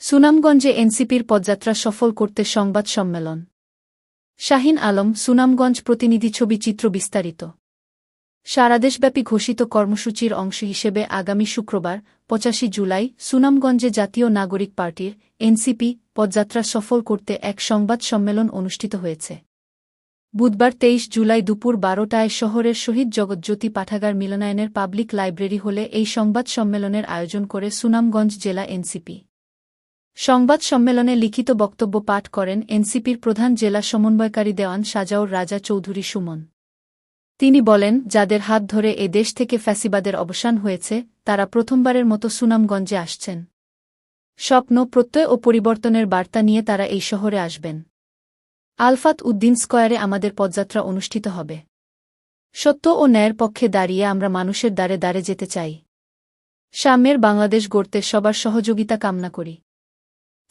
সুনামগঞ্জে এনসিপির পদযাত্রা সফল করতে সংবাদ সম্মেলন। শাহীন আলম, সুনামগঞ্জ প্রতিনিধি। ছবি চিত্র বিস্তারিত। সারাদেশব্যাপী ঘোষিত কর্মসূচির অংশ হিসেবে আগামী শুক্রবার ৮৫ জুলাই সুনামগঞ্জে জাতীয় নাগরিক পার্টির এনসিপি পদযাত্রা সফল করতে এক সংবাদ সম্মেলন অনুষ্ঠিত হয়েছে। বুধবার ২৩ জুলাই দুপুর ১২টায় শহরের শহীদ জগৎজ্যোতি পাঠাগার মিলনায়নের পাবলিক লাইব্রেরি হলে এই সংবাদ সম্মেলনের আয়োজন করে সুনামগঞ্জ জেলা এনসিপি। সংবাদ সম্মেলনে লিখিত বক্তব্য পাঠ করেন এনসিপির প্রধান জেলা সমন্বয়কারী দেওয়ান সাজাউর রাজা চৌধুরী সুমন। তিনি বলেন, যাদের হাত ধরে এ দেশ থেকে ফ্যাসিবাদের অবসান হয়েছে, তারা প্রথমবারের মতো সুনামগঞ্জে আসছেন। স্বপ্ন, প্রত্যয় ও পরিবর্তনের বার্তা নিয়ে তারা এই শহরে আসবেন। আলফাত উদ্দিন স্কয়ারে আমাদের পদযাত্রা অনুষ্ঠিত হবে। সত্য ও ন্যায়ের পক্ষে দাঁড়িয়ে আমরা মানুষের দ্বারে দ্বারে যেতে চাই। সাম্যের বাংলাদেশ গড়তে সবার সহযোগিতা কামনা করি।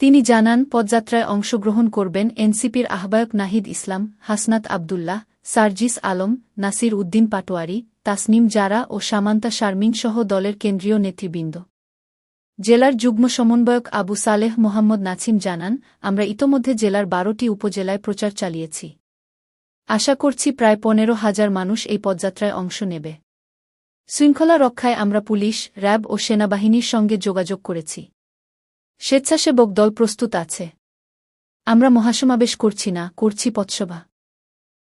তিনি জানান, পদযাত্রায় অংশগ্রহণ করবেন এনসিপির আহ্বায়ক নাহিদ ইসলাম, হাসনাত আবদুল্লাহ, সার্জিস আলম, নাসির উদ্দিন পাটোয়ারি, তাসনিম জারা ও সামান্তা শারমিন সহ দলের কেন্দ্রীয় নেতৃবৃন্দ। জেলার যুগ্ম সমন্বয়ক আবু সালেহ মোহাম্মদ নাছিম জানান, আমরা ইতোমধ্যে জেলার ১২টি উপজেলায় প্রচার চালিয়েছি। আশা করছি প্রায় ১৫,০০০ মানুষ এই পদযাত্রায় অংশ নেবে। শৃঙ্খলা রক্ষায় আমরা পুলিশ, র্যাব ও সেনাবাহিনীর সঙ্গে যোগাযোগ করেছি। স্বেচ্ছাসেবক দল প্রস্তুত আছে। আমরা মহাসমাবেশ করছি না, করছি পথসভা।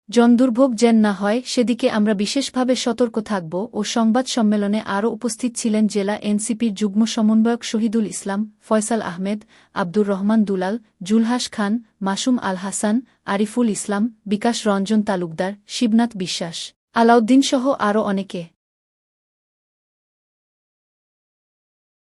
জনদুর্ভোগ যেন না হয় সেদিকে আমরা বিশেষভাবে সতর্ক থাকব। ও সংবাদ সম্মেলনে আরও উপস্থিত ছিলেন জেলা এনসিপির যুগ্ম সমন্বয়ক শহীদুল ইসলাম, ফয়সাল আহমেদ, আব্দুর রহমান দুলাল, জুলহাস খান, মাসুম আল হাসান, আরিফুল ইসলাম, বিকাশ রঞ্জন তালুকদার, শিবনাথ বিশ্বাস, আলাউদ্দিনসহ আরও অনেকে।